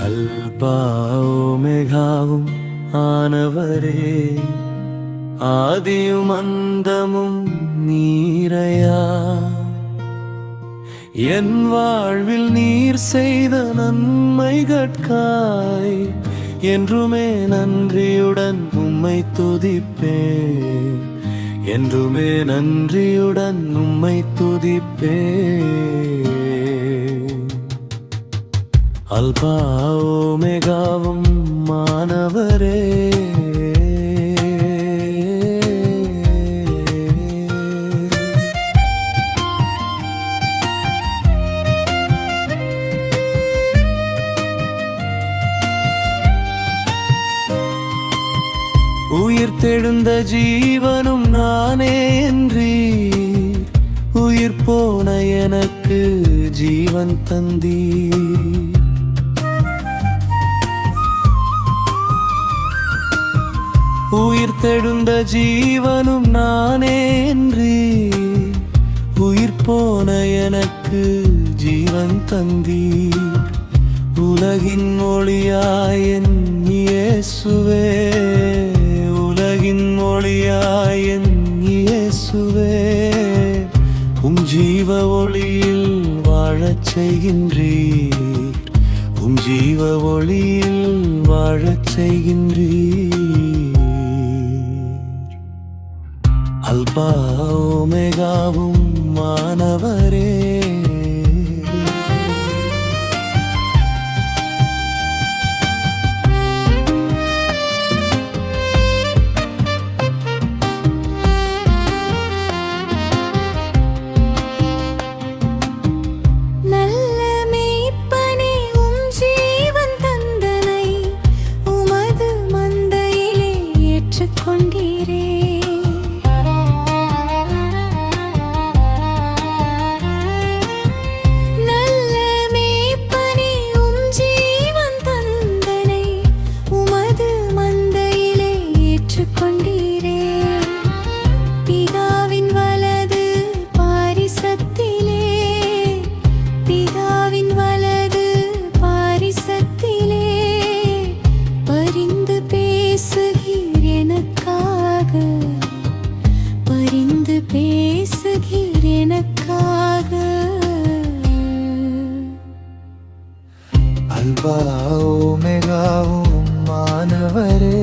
Alpha ஓமெகாவும் ஆனவரே, ஆதியும் அந்தமும் நீரையா. என் வாழ்வில் நீர் செய்த நன்மைகட்காய் என்றுமே நன்றியுடன் உம்மை துதிப்பேன். என்றுமே நன்றியுடன் உம்மை துதிப்பேன். அல்பா ஓமெகாவும் மானவரே, உயிர் தெழுந்த ஜீவனும் நானே என்றீர். உயிர் போன எனக்கு ஜீவன் தந்தீர். உயிர் தெழுந்த ஜீவனும் நானே என்றீர். உயிர் போன எனக்கு ஜீவன் தந்தீர். உலகின் ஒளியாய் என் இயேசுவே, உலகின் ஒளியாய் என் இயேசுவே, உம் ஜீவ ஒளியில் வாழச் செய்கின்றீர். உம் ஜீவ ஒளியில் வாழச் செய்கின்றீர். அல்பா ஓமெகாவும் மானவரே, அல்பா ஓமெகாவும் மானவரே,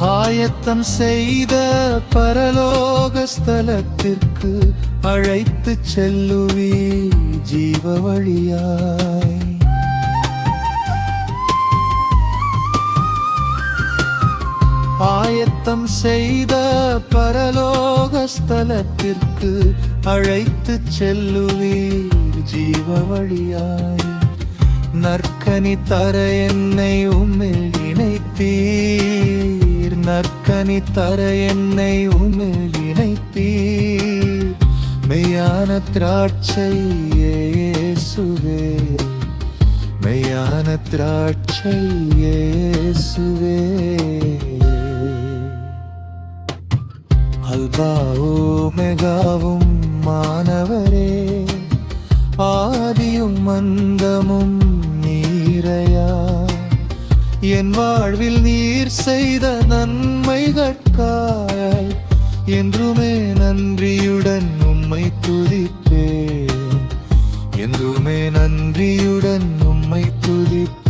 ஆயத்தம் செய்த பரலோக ஸ்தலத்திற்கு அழைத்து செல்லுவி ஜீவ வழியாய். ஆயத்தம் செய்த பரலோக ஸ்தலத்திற்கு அழைத்து செல்லுவீர் ஜீவ வழியாய். நற்கனி தர என்னை உம்மில் இணைப்பீர். நற்கனி தர என்னை உம்மில் இணைப்பீர். மெய்யான திராட்சை இயேசுவே, மெய்யான திராட்சை இயேசுவே. அல்பா ஓமெகாவும் மானவரே, ஆதியும் அந்தமும் நீரையா. என் வாழ்வில் நீர் செய்த நன்மைகட்காய் என்றுமே நன்றியுடன் உம்மை துதிப்பேன். என்றுமே நன்றியுடன் உம்மை துதிப்பேன்.